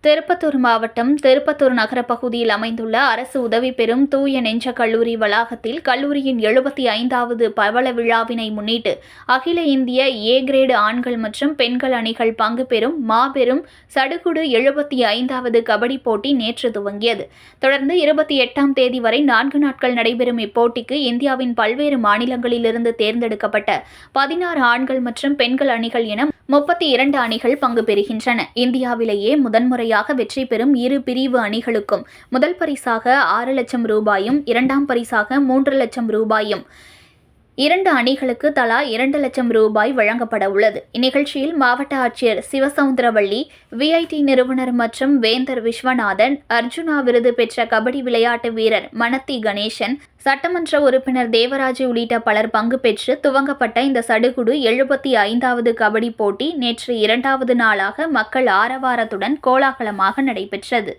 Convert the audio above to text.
திருப்பத்தூர் மாவட்டம் திருப்பத்தூர் நகர பகுதியில் அமைந்துள்ள அரசு உதவி பெறும் தூய நெஞ்ச கல்லூரி வளாகத்தில் கல்லூரியின் 75வது பவள விழாவினை முன்னிட்டு அகில இந்திய ஏ கிரேடு ஆண்கள் மற்றும் பெண்கள் அணிகள் பங்கு பெறும் மாபெரும் சடுகுடு 75வது கபடி போட்டி நேற்று துவங்கியது. தொடர்ந்து 28ஆம் தேதி வரை 4 நாட்கள் நடைபெறும் இப்போட்டிக்கு இந்தியாவின் பல்வேறு மாநிலங்களிலிருந்து தேர்ந்தெடுக்கப்பட்ட 16 ஆண்கள் மற்றும் பெண்கள் அணிகள் என 32 அணிகள் பங்கு பெறுகின்றன. இந்தியாவிலேயே முதன்முறையாக வெற்றி பெறும் இரு பிரிவு அணிகளுக்கும் முதல் பரிசாக 6 லட்சம் ரூபாயும், இரண்டாம் பரிசாக 3 லட்சம் ரூபாயும், 2 அணிகளுக்கு தலா 2 லட்சம் ரூபாய் வழங்கப்பட உள்ளது. இந்நிகழ்ச்சியில் மாவட்ட ஆட்சியர் சிவசவுந்தரவள்ளி, விஐடி நிறுவனர் மற்றும் வேந்தர் விஸ்வநாதன், அர்ஜுனா விருது பெற்ற கபடி விளையாட்டு வீரர் மணத்தி கணேசன், சட்டமன்ற உறுப்பினர் தேவராஜ் உள்ளிட்ட பலர் பங்கு பெற்று துவங்கப்பட்ட இந்த சடுகுடு 75வது கபடி போட்டி நேற்று 2வது நாளாக மக்கள் ஆரவாரத்துடன் கோலாகலமாக நடைபெற்றது.